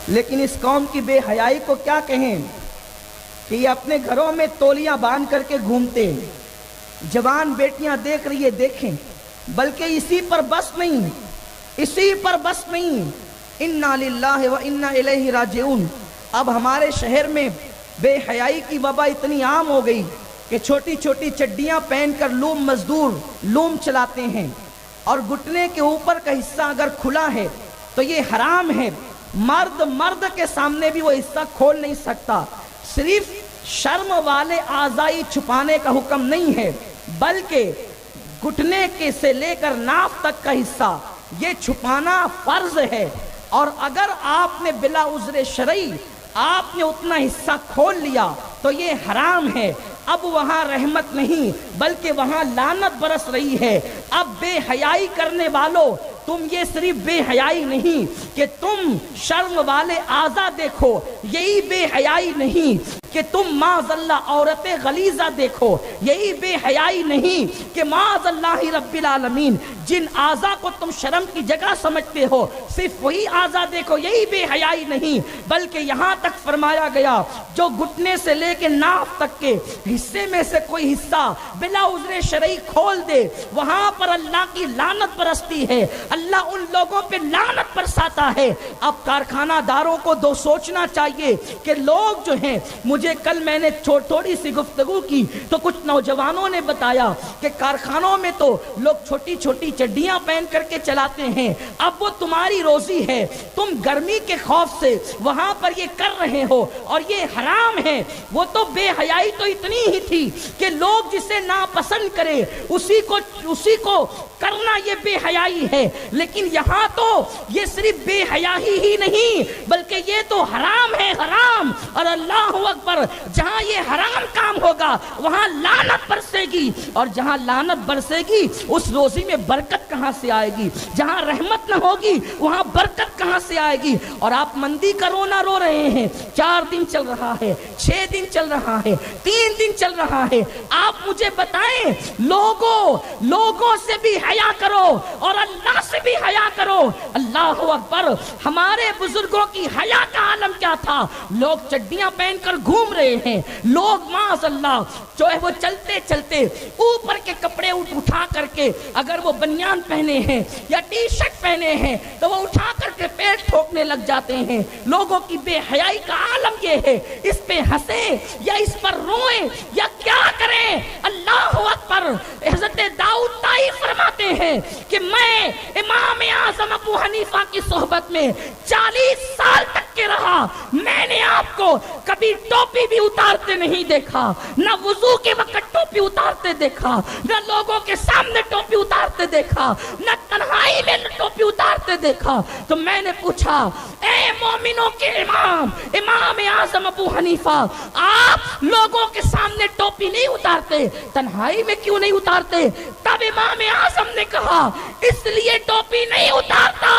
لیکن اس قوم کی بے حیائی کو کیا کہیں کہ یہ اپنے گھروں میں تولیاں باندھ کر کے گھومتے ہیں. جوان بیٹیاں دیکھ رہی ہے دیکھیں، بلکہ اسی پر بس نہیں. انا للہ و انا الیہ راجعون. اب ہمارے شہر میں بے حیائی کی وبا اتنی عام ہو گئی کہ چھوٹی چھوٹی چڈیاں پہن کر لوم مزدور لوم چلاتے ہیں، اور گھٹنے کے اوپر کا حصہ اگر کھلا ہے تو یہ حرام ہے. مرد کے سامنے بھی وہ حصہ کھول نہیں سکتا. صرف شرم والے اعضائی چھپانے کا حکم نہیں ہے، بلکہ گھٹنے کے سے لے کر ناف تک کا حصہ یہ چھپانا فرض ہے. اور اگر آپ نے بلا عذر شرعی آپ نے اتنا حصہ کھول لیا تو یہ حرام ہے. اب وہاں رحمت نہیں بلکہ وہاں لعنت برس رہی ہے. اب بے حیائی کرنے والوں، تم یہ صرف بے حیائی نہیں کہ تم شرم والے اعضا دیکھو، یہی بے حیائی نہیں کہ تم معاذ اللہ عورت غلیظہ دیکھو، یہی بے حیائی نہیں کہ معاذ اللہ رب العالمین جن اعضا کو تم شرم کی جگہ سمجھتے ہو صرف وہی اعضا دیکھو، یہی بے حیائی نہیں. بلکہ یہاں تک فرمایا گیا جو گھٹنے سے لے کے ناف تک کے حصے میں سے کوئی حصہ بلا عذر شرعی کھول دے وہاں پر اللہ کی لعنت برستی ہے، اللہ ان لوگوں پہ لعنت برساتا ہے. اب کارخانہ داروں کو سوچنا چاہیے کہ لوگ جو ہیں، مجھے کل میں نے تھوڑی سی گفتگو کی تو کچھ نوجوانوں نے بتایا کہ کارخانوں میں تو لوگ چھوٹی چھوٹی چڈیاں پہن کر کے چلاتے ہیں. اب وہ تمہاری روزی ہے، تم گرمی کے خوف سے وہاں پر یہ کر رہے ہو اور یہ حرام ہے. وہ تو بے حیائی تو اتنی ہی تھی کہ لوگ جسے ناپسند کرے اسی کو کرنا یہ بے حیائی ہے. لیکن یہاں تو یہ صرف بے حیائی ہی نہیں بلکہ یہ تو حرام ہے، حرام. اور اللہ اکبر، جہاں یہ حرام کام ہوگا وہاں لعنت برسے گی، اور جہاں لعنت برسے گی اس روزی میں برکت کہاں سے آئے گی؟ جہاں رحمت نہ ہوگی وہاں برکت کہاں سے آئے گی؟ اور آپ مندی کا رونا رو رہے ہیں. 4 دن چل رہا ہے، 6 دن چل رہا ہے، 3 دن چل رہا ہے. آپ مجھے بتائیں، لوگوں سے بھی حیا کرو اور اللہ سے بھی حیا کرو. اللہ اکبر، ہمارے بزرگوں کی حیا کا عالم کیا تھا؟ لوگ چڈیاں پہن کر گھوم رہے ہیں، لوگ معاذ اللہ جو ہے وہ چلتے چلتے اوپر کے کپڑے اٹھا کر کے، اگر وہ بنیان پہنے ہیں یا ٹی شرٹ پہنے ہیں تو وہ اٹھا کر کے پیٹ ٹھوکنے لگ جاتے ہیں. لوگوں کی بے حیائی کا عالم یہ ہے. اس پہ ہنسیں یا اس پر روئیں یا کیا کریں؟ اللہ اکبر. حضرت داؤد طائی فرماتے ہیں کہ میں امام اعظم ابو حنیفہ کی صحبت میں 40 سال تک کے رہا، میں نے آپ کو کبھی ٹوپی بھی اتارتے نہیں دیکھا، نہ وضو کے وقت ٹوپی اتارتے دیکھا، نہ لوگوں کے سامنے ٹوپی اتارتے دیکھا، نہ تنہائی میں ٹوپی اتارتے دیکھا. تو میں نے پوچھا، اے مومنوں کے امام اعظم ابو حنیفہ، آپ لوگوں کے سامنے ٹوپی نہیں اتارتے، تنہائی میں کیوں نہیں اتارتے؟ تب امام اعظم نے کہا، اس لیے ٹوپی نہیں اتارتا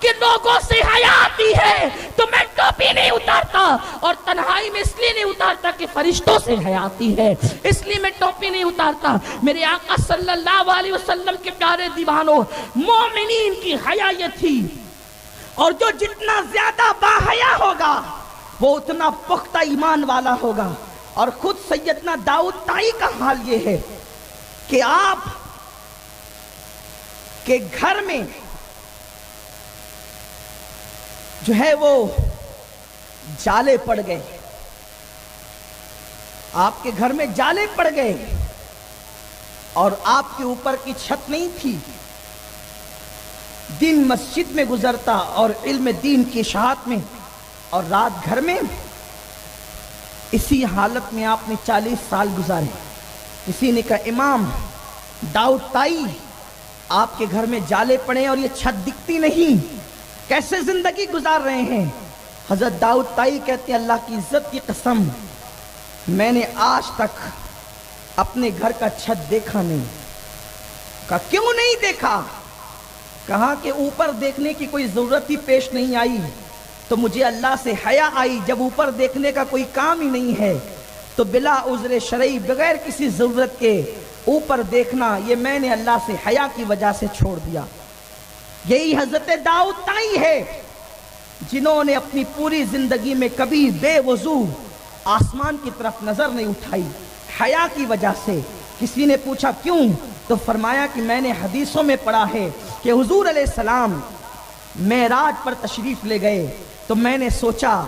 کہ لوگوں سے حیا آتی ہے تو میں ٹوپی نہیں اتارتا، اور تنہائی میں اس لیے نہیں اتارتا کہ فرشتوں سے حیا آتی ہے، اس لیے میں ٹوپی نہیں اتارتا. میرے آقا صلی اللہ علیہ وسلم کے پیارے دیوانوں، مومنین کی حیا یہ تھی. اور جو جتنا زیادہ باحیا ہوگا وہ اتنا پختہ ایمان والا ہوگا. اور خود سیدنا داؤد طائی کا حال یہ ہے کہ آپ کے گھر میں جو ہے وہ جالے پڑ گئے، آپ کے گھر میں جالے پڑ گئے اور آپ کے اوپر کی چھت نہیں تھی. دن مسجد میں گزرتا اور علم دین کی اشاعت میں، اور رات گھر میں. اسی حالت میں آپ نے 40 سال گزارے. کسی نے کہا، امام داؤد طائی، آپ کے گھر میں جالے پڑے اور یہ چھت دکھتی نہیں، کیسے زندگی گزار رہے ہیں؟ حضرت داؤد طائی کہتے ہیں، اللہ کی عزت کی قسم، میں نے آج تک اپنے گھر کا چھت دیکھا نہیں. کہا کیوں نہیں دیکھا؟ کہا کہ اوپر دیکھنے کی کوئی ضرورت ہی پیش نہیں آئی تو مجھے اللہ سے حیا آئی. جب اوپر دیکھنے کا کوئی کام ہی نہیں ہے تو بلا عذر شرعی بغیر کسی ضرورت کے اوپر دیکھنا یہ میں نے اللہ سے حیا کی وجہ سے چھوڑ دیا. یہی حضرت داؤد طائی ہے جنہوں نے اپنی پوری زندگی میں کبھی بے وضو آسمان کی طرف نظر نہیں اٹھائی حیا کی وجہ سے۔ کسی نے پوچھا کیوں؟ تو فرمایا کہ میں نے حدیثوں میں پڑھا ہے کہ حضور علیہ السلام معراج پر تشریف لے گئے، تو میں نے سوچا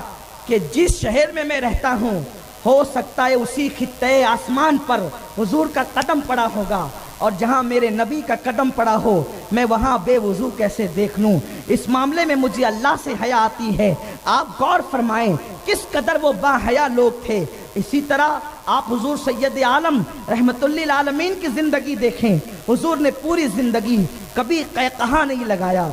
کہ جس شہر میں میں رہتا ہوں ہو سکتا ہے اسی خطے آسمان پر حضور کا قدم پڑا ہوگا، اور جہاں میرے نبی کا قدم پڑا ہو میں وہاں بے وضو کیسے دیکھ لوں؟ اس معاملے میں مجھے اللہ سے حیا آتی ہے۔ آپ غور فرمائیں کس قدر وہ با حیا لوگ تھے۔ اسی طرح آپ حضور سید عالم رحمت للعالمین کی زندگی دیکھیں، حضور نے پوری زندگی کبھی قہقہا نہیں لگایا،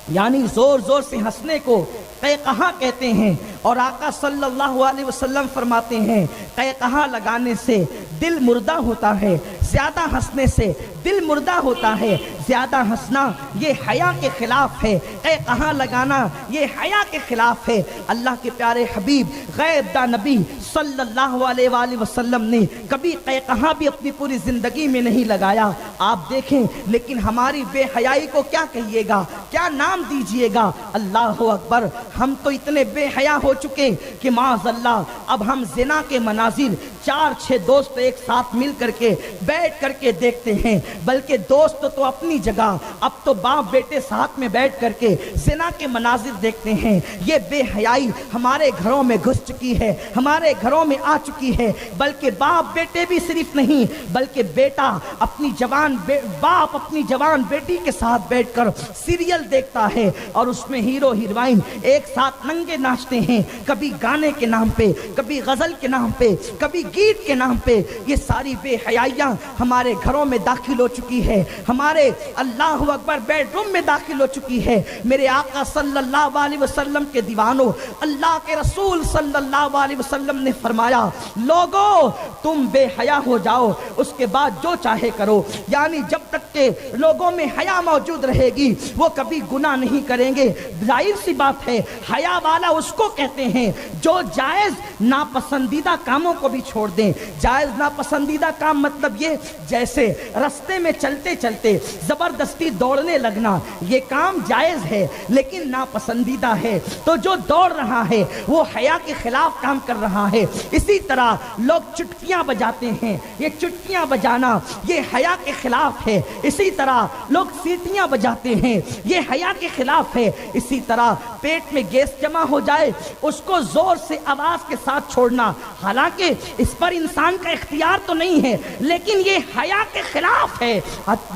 یعنی زور زور سے ہنسنے کو قہقہا کہتے ہیں، اور آقا صلی اللہ علیہ وسلم فرماتے ہیں قہقہا لگانے سے دل مردہ ہوتا ہے، زیادہ ہنسنے سے دل مردہ ہوتا ہے۔ زیادہ ہنسنا یہ حیا کے خلاف ہے، قہقہا لگانا یہ حیا کے خلاف ہے۔ اللہ کے پیارے حبیب غیب دا نبی صلی اللہ علیہ وآلہ وسلم نے کبھی قہقہا بھی اپنی پوری زندگی میں نہیں لگایا۔ آپ دیکھیں لیکن ہماری بے حیائی کو کیا کہیے گا، کیا نام دیجئے گا؟ اللہ اکبر! ہم تو اتنے بے حیا ہو چکے کہ معاذ اللہ اب ہم زنا کے مناظر 4-6 دوست ایک ساتھ مل کر کے بیٹھ کر کے دیکھتے ہیں، بلکہ دوست تو اپنی جگہ، اب تو باپ بیٹے ساتھ میں بیٹھ کر کے زنا کے مناظر دیکھتے ہیں۔ یہ بے حیائی ہمارے گھروں میں گھس چکی ہے، ہمارے گھروں میں آ چکی ہے، بلکہ باپ بیٹے بھی صرف نہیں بلکہ بیٹا اپنی جوان باپ اپنی جوان بیٹی کے ساتھ بیٹھ کر سیریل دیکھتا ہے، اور اس میں ہیرو ہیروئن ایک ساتھ ننگے ناچتے ہیں، کبھی گانے کے نام پہ، کبھی غزل کے نام پہ، کبھی گیت کے نام پہ۔ یہ ساری بے حیائیاں ہمارے گھروں میں داخل ہو چکی ہے، ہمارے اللہ اکبر بیڈ روم میں داخل ہو چکی ہے۔ میرے آقا صلی اللہ علیہ وسلم کے دیوانوں، اللہ کے رسول صلی اللہ علیہ وسلم نے فرمایا لوگو تم بے حیا ہو جاؤ، اس کے بعد جو چاہے کرو، یعنی جب تک کہ لوگوں میں حیا موجود رہے گی وہ کبھی گناہ نہیں کریں گے۔ ظاہر سی بات ہے حیا والا اس کو کہتے ہیں جو جائز ناپسندیدہ کاموں کو بھی چھوڑ دیں۔ جائز ناپسندیدہ کام مطلب یہ جیسے رستے میں چلتے چلتے زبردستی دوڑنے لگنا، یہ کام جائز ہے لیکن ناپسندیدہ ہے، تو جو دوڑ رہا ہے وہ حیا کے خلاف کام کر رہا ہے۔ اسی طرح لوگ چٹکیاں بجاتے ہیں، یہ چٹکیاں بجانا یہ حیا کے خلاف ہے۔ اسی طرح لوگ سیٹیاں بجاتے ہیں، یہ حیا کے خلاف ہے۔ اسی طرح پیٹ میں گیس جمع ہو جائے اس کو زور سے آواز کے ساتھ چھوڑنا، حالانکہ اس پر انسان کا اختیار تو نہیں ہے لیکن یہ حیا کے خلاف ہے۔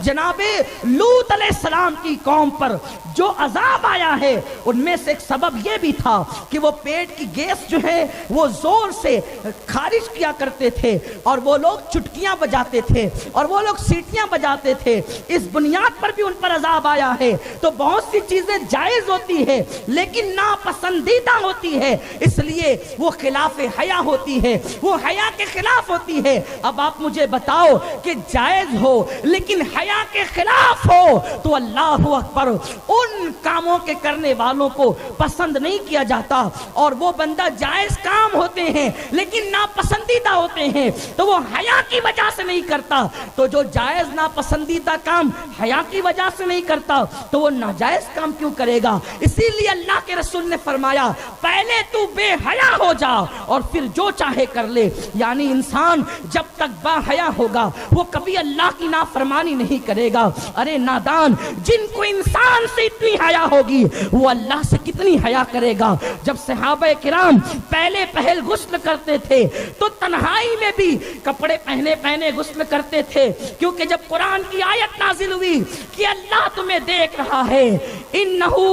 جناب لوط علیہ السلام کی قوم پر جو عذاب آیا ہے ان میں سے ایک سبب یہ بھی تھا کہ وہ پیٹ کی گیس جو ہے وہ زور سے خارج کیا کرتے تھے، اور وہ لوگ چٹکیاں بجاتے تھے اور وہ لوگ سیٹیاں بجاتے تھے۔ اس بنیاد پر بھی ان پر عذاب آیا ہے۔ تو بہت سی چیزیں جائز ہوتی ہے لیکن ناپسندیدہ ہوتی ہے، اس لیے وہ خلاف حیا ہوتی ہے، وہ حیا کے خلاف ہوتی ہے۔ اب آپ مجھے بتاؤ کہ جائز ہو لیکن حیا کے خلاف ہو تو اللہ اکبر ان کاموں کے کرنے والوں کو پسند نہیں کیا جاتا، اور وہ بندہ جائز کام ہوتے ہیں لیکن ناپسندیدہ ہوتے ہیں تو وہ حیا کی وجہ سے نہیں کرتا، تو جو جائز ناپسندیدہ کام حیا کی وجہ سے نہیں کرتا تو وہ ناجائز کام کیوں کرے گا؟ اسی لیے اللہ کے رسول نے فرمایا پہلے تو بے حیا ہو جا اور پھر جو چاہے کر لے۔ یعنی انسان جب تک با حیا ہوگا وہ کبھی اللہ کی نافرمانی نہیں کرے گا۔ ارے نادان، جن کو انسان سے اتنی حیا ہوگی وہ اللہ سے کتنی حیا کرے گا؟ جب صحابہ کرام پہلے پہل غسل کرتے تھے تو تنہائی میں بھی کپڑے پہنے غسل کرتے تھے، کیونکہ جب قرآن کی آیت نازل ہوئی کہ اللہ تمہیں دیکھ رہا ہے، انہو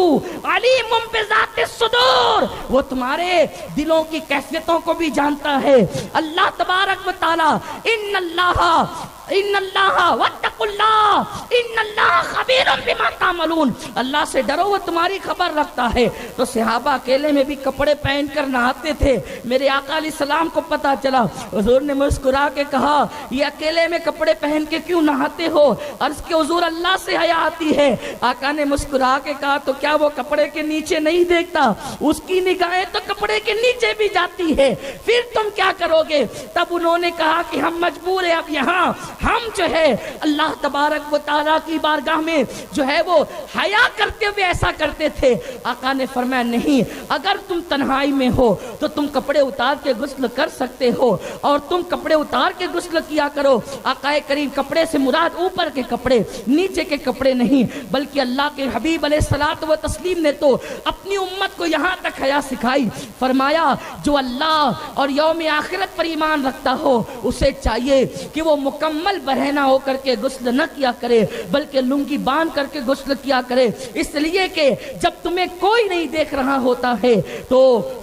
علیم بذات الصدور، وہ تمہارے دلوں کی کیفیتوں کو بھی جانتا ہے۔ اللہ تبارک و تعالی ان اللہ واتقوا اللہ ان اللہ خبیر بما تعملون، اللہ سے ڈرو وہ تمہاری خبر رکھتا ہے۔ تو صحابہ اکیلے میں بھی کپڑے پہن کر نہاتے تھے۔ میرے آقا علیہ السلام کو پتا چلا، حضور نے مسکرا کے کہا یہ اکیلے میں کپڑے پہن کے کیوں نہاتے ہو؟ عرض کہ حضور اللہ سے حیا آتی ہے۔ آقا نے مسکرا کے کہا تو کیا وہ کپڑے کے نیچے نہیں دیکھتا؟ اس کی نگاہیں تو کپڑے کے نیچے بھی جاتی ہے، پھر تم کیا کرو گے؟ تب انہوں نے کہا کہ ہم مجبور ہیں اب یہاں ہم جو ہے اللہ تبارک و تعالیٰ کی بارگاہ میں جو ہے وہ حیا کرتے ہوئے ایسا کرتے تھے. آقا نے فرمایا نہیں، اگر تم تنہائی میں ہو تو تم کپڑے اتار کے غسل کر سکتے ہو، اور تم کپڑے اتار کے غسل کیا کرو. آقا کریم کپڑے سے مراد اوپر کے کپڑے، نیچے کے کپڑے نہیں، بلکہ اللہ کے حبیب علیہ الصلوۃ والتسلیم نے تو اپنی امت کو یہاں تک حیا سکھائی. فرمایا جو اللہ اور یوم آخرت پر ایمان رکھتا ہو اسے چاہیے کہ وہ مکمل برہنہ ہو کر کے غسل نہ کیا کرے، بلکہ لنگی باندھ کر کے غسل کیا کرے. اس لیے کہ جب تمہیں کوئی نہیں دیکھ رہا ہوتا ہے تو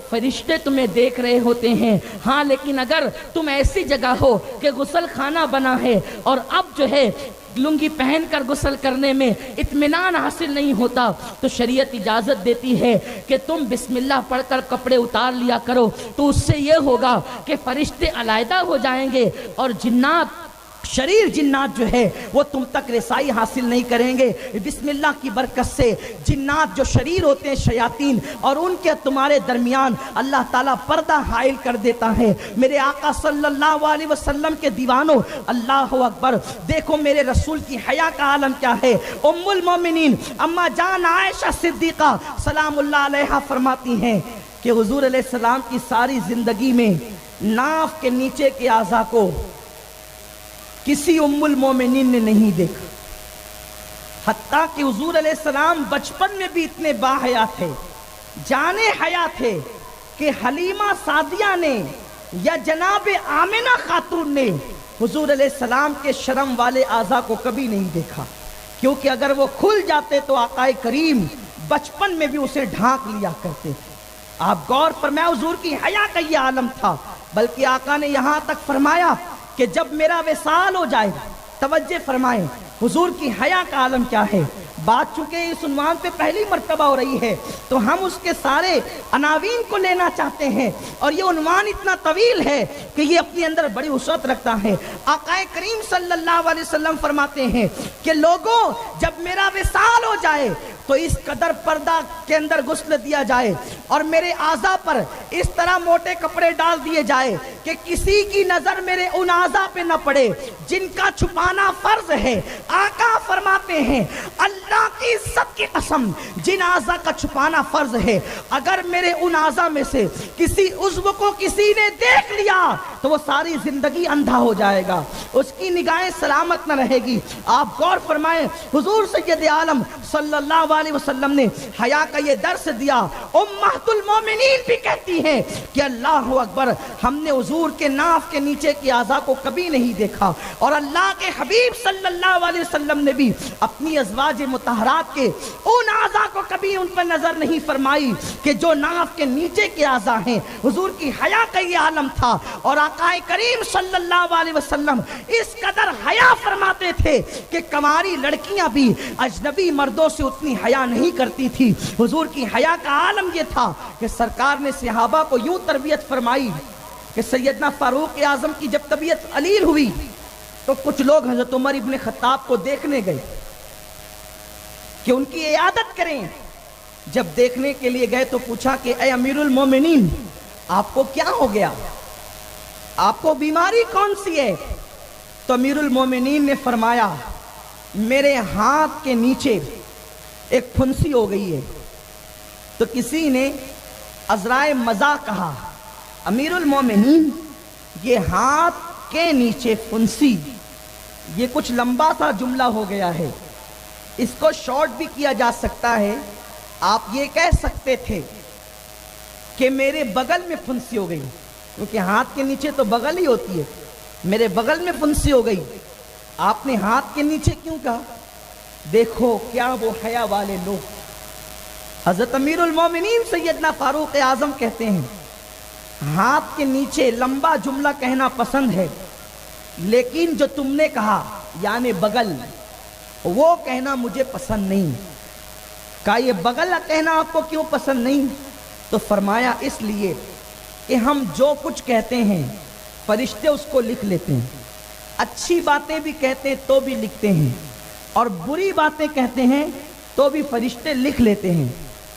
فرشتے تمہیں دیکھ رہے ہوتے ہیں. ہاں لیکن اگر تم ایسی جگہ ہو کہ غسل خانہ بنا ہے اور اب جو ہے لنگی پہن کر غسل کرنے میں اطمینان حاصل نہیں ہوتا تو شریعت اجازت دیتی ہے کہ تم بسم اللہ پڑھ کر کپڑے اتار لیا کرو. تو اس سے یہ ہوگا کہ فرشتے علیحدہ ہو جائیں گے اور جنات، شریر جنات جو ہے وہ تم تک رسائی حاصل نہیں کریں گے. بسم اللہ کی برکت سے جنات جو شریر ہوتے ہیں شیاطین، اور ان کے تمہارے درمیان اللہ تعالیٰ پردہ حائل کر دیتا ہے. میرے آقا صلی اللہ علیہ وسلم کے دیوانوں، اللہ اکبر، دیکھو میرے رسول کی حیا کا عالم کیا ہے. ام المومنین اما جان عائشہ صدیقہ سلام اللہ علیہا فرماتی ہیں کہ حضور علیہ السلام کی ساری زندگی میں ناف کے نیچے کے اعضاء کو کسی ام المومنین نے نہیں دیکھا، حتیٰ کہ حضور علیہ السلام بچپن میں بھی اتنے باحیا تھے، جانے حیا تھے کہ حلیمہ سعدیہ نے یا جناب آمنہ خاتون نے حضور علیہ السلام کے شرم والے اعضاء کو کبھی نہیں دیکھا، کیونکہ اگر وہ کھل جاتے تو آقا کریم بچپن میں بھی اسے ڈھانک لیا کرتے تھے. آپ غور فرمائیں، حضور کی حیا کا یہ عالم تھا. بلکہ آقا نے یہاں تک فرمایا کہ جب میرا وصال ہو جائے، توجہ فرمائیں حضور کی حیا کا عالم کیا ہے. بات چونکہ اس عنوان پہ پہلی مرتبہ ہو رہی ہے تو ہم اس کے سارے عناوین کو لینا چاہتے ہیں، اور یہ عنوان اتنا طویل ہے کہ یہ اپنے اندر بڑی وسعت رکھتا ہے. آقا کریم صلی اللہ علیہ وسلم فرماتے ہیں کہ لوگوں جب میرا وصال ہو جائے تو اس قدر پردہ کے اندر غسل دیا جائے اور میرے اعضاء پر اس طرح موٹے کپڑے ڈال دیے جائے کہ کسی کی نظر میرے ان اعضاء پہ نہ پڑے جن کا چھپانا فرض ہے. آقا فرماتے ہیں اللہ کی عزت کی قسم، جن اعضاء کا چھپانا فرض ہے، اگر میرے ان اعضاء میں سے کسی عضو کو کسی نے دیکھ لیا تو وہ ساری زندگی اندھا ہو جائے گا، اس کی نگاہیں سلامت نہ رہے گی. آپ غور فرمائیں، حضور سید عالم صلی اللہ علیہ وسلم نے حیا کا یہ درس دیا. امہت المومنین بھی کہتی ہیں کہ اللہ اکبر، ہم نے حضور کے ناف کے نیچے کی اعضاء کو کبھی نہیں دیکھا، اور اللہ کے حبیب صلی اللہ علیہ وسلم نے بھی اپنی ازواج مطہرات کے ان اعضاء کو کبھی ان پر نظر نہیں فرمائی کہ جو ناف کے نیچے کے اعضاء ہیں. حضور کی حیا کا یہ عالم تھا، اور آقا کریم صلی اللہ علیہ وسلم اس قدر حیا فرماتے تھے کہ کنواری لڑکیاں بھی اجنبی مردوں سے اتنی حیا نہیں کرتی تھی. حضور کی حیا کا عالم یہ تھا کہ سرکار نے صحابہ کو یوں تربیت فرمائی کہ سیدنا فاروق اعظم کی جب طبیعت علیل ہوئی تو کچھ لوگ حضرت عمر ابن خطاب کو دیکھنے گئے کہ ان کی عیادت کریں. جب دیکھنے کے لیے گئے تو پوچھا کہ اے امیر المومنین، آپ کو کیا ہو گیا، آپ کو بیماری کون سی ہے؟ تو امیر المومنین نے فرمایا میرے ہاتھ کے نیچے ایک پھنسی ہو گئی ہے. تو کسی نے عذرائے مزاح کہا، امیر المومنین یہ ہاتھ کے نیچے پھنسی، یہ کچھ لمبا سا جملہ ہو گیا ہے، اس کو شارٹ بھی کیا جا سکتا ہے. آپ یہ کہہ سکتے تھے کہ میرے بغل میں پھنسی ہو گئی، کیونکہ ہاتھ کے نیچے تو بغل ہی ہوتی ہے. میرے بغل میں پھنسی ہو گئی. آپ نے ہاتھ کے نیچے کیوں کہا؟ دیکھو کیا وہ حیا والے لوگ. حضرت امیر المومنین سیدنا فاروق اعظم کہتے ہیں ہاتھ کے نیچے لمبا جملہ کہنا پسند ہے، لیکن جو تم نے کہا یعنی بغل، وہ کہنا مجھے پسند نہیں. کہا یہ بغل کہنا آپ کو کیوں پسند نہیں؟ تو فرمایا اس لیے کہ ہم جو کچھ کہتے ہیں فرشتے اس کو لکھ لیتے ہیں. اچھی باتیں بھی کہتے ہیں تو بھی لکھتے ہیں، اور بری باتیں کہتے ہیں تو بھی فرشتے لکھ لیتے ہیں.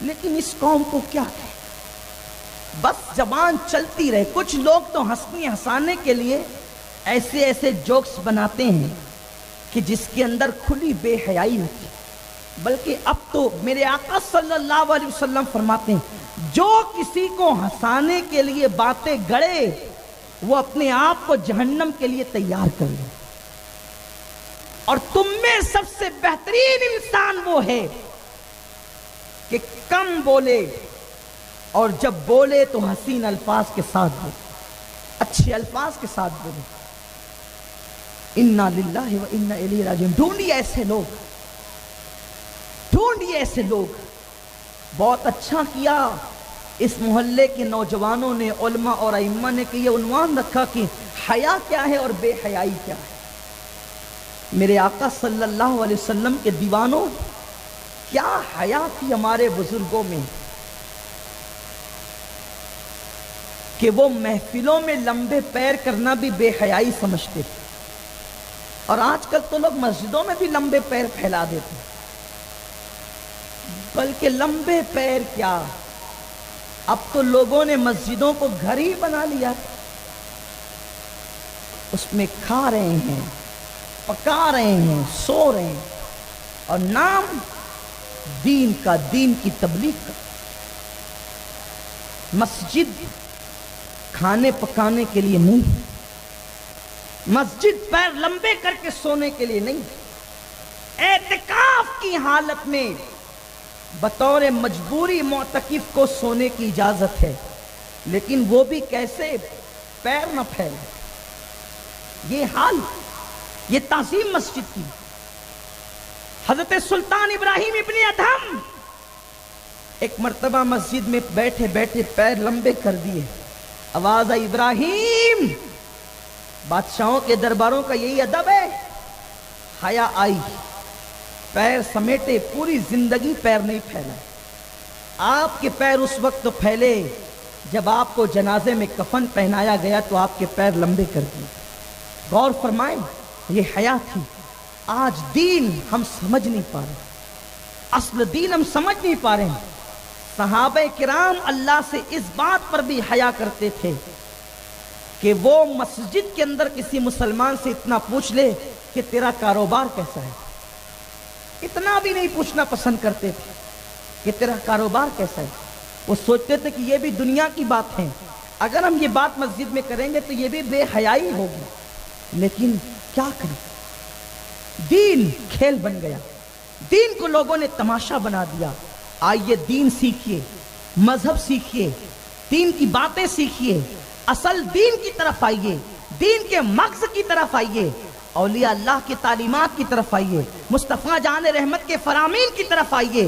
لیکن اس قوم کو کیا ہے، بس زبان چلتی رہے. کچھ لوگ تو ہنسنے ہنسانے کے لیے ایسے ایسے جوکس بناتے ہیں کہ جس کے اندر کھلی بے حیائی ہوتی ہے. بلکہ اب تو میرے آقا صلی اللہ علیہ وسلم فرماتے ہیں جو کسی کو ہنسانے کے لیے باتیں گڑے وہ اپنے آپ کو جہنم کے لیے تیار کر لے. اور تم میں سب سے بہترین انسان وہ ہے کہ کم بولے اور جب بولے تو حسین الفاظ کے ساتھ بولے، اچھے الفاظ کے ساتھ بولے. انا للہ و انا الیہ راجعون. ڈھونڈیے ایسے لوگ، ڈھونڈیے ایسے لوگ. بہت اچھا کیا اس محلے کے نوجوانوں نے، علماء اور ائمہ نے کہ یہ عنوان رکھا کہ حیا کیا ہے اور بے حیائی کیا ہے. میرے آقا صلی اللہ علیہ وسلم کے دیوانوں، کیا حیا تھی ہمارے بزرگوں میں کہ وہ محفلوں میں لمبے پیر کرنا بھی بے حیائی سمجھتے تھے. اور آج کل تو لوگ مسجدوں میں بھی لمبے پیر پھیلا دیتے ہیں. بلکہ لمبے پیر کیا، اب تو لوگوں نے مسجدوں کو گھر ہی بنا لیا، اس میں کھا رہے ہیں، پکا رہے ہیں، سو رہے ہیں، اور نام دین کا، دین کی تبلیغ کا. مسجد کھانے پکانے کے لیے نہیں، مسجد پیر لمبے کر کے سونے کے لیے نہیں. اعتکاف کی حالت میں بطور مجبوری معتکف کو سونے کی اجازت ہے، لیکن وہ بھی کیسے، پیر نہ پھیلے. یہ حال، یہ تعظیم مسجد کی. حضرت سلطان ابراہیم ابن ادھم ایک مرتبہ مسجد میں بیٹھے بیٹھے پیر لمبے کر دیے. آواز آئی ابراہیم. بادشاہوں کے درباروں کا یہی ادب ہے. حیا آئی، پیر سمیٹے، پوری زندگی پیر نہیں پھیلا. آپ کے پیر اس وقت تو پھیلے جب آپ کو جنازے میں کفن پہنایا گیا تو آپ کے پیر لمبے کر دیے. غور فرمائیں، یہ حیا تھی. آج دین ہم سمجھ نہیں پا رہے، اصل دین ہم سمجھ نہیں پا رہے ہیں. صحابہ کرام اللہ سے اس بات پر بھی حیا کرتے تھے کہ وہ مسجد کے اندر کسی مسلمان سے اتنا پوچھ لے کہ تیرا کاروبار کیسا ہے. اتنا بھی نہیں پوچھنا پسند کرتے تھے کہ تیرا کاروبار کیسا ہے. وہ سوچتے تھے کہ یہ بھی دنیا کی بات ہے، اگر ہم یہ بات مسجد میں کریں گے تو یہ بھی بے حیائی ہوگی. لیکن کیا کریں، دین کھیل بن گیا. دین کو لوگوں نے تماشا بنا دیا. آئیے دین سیکھیے، مذہب سیکھیے، دین کی باتیں سیکھیے، اصل دین کی طرف آئیے، دین کے مغز کی طرف آئیے، اولیاء اللہ کی تعلیمات کی طرف آئیے، مصطفیٰ جان رحمت کے فرامین کی طرف آئیے.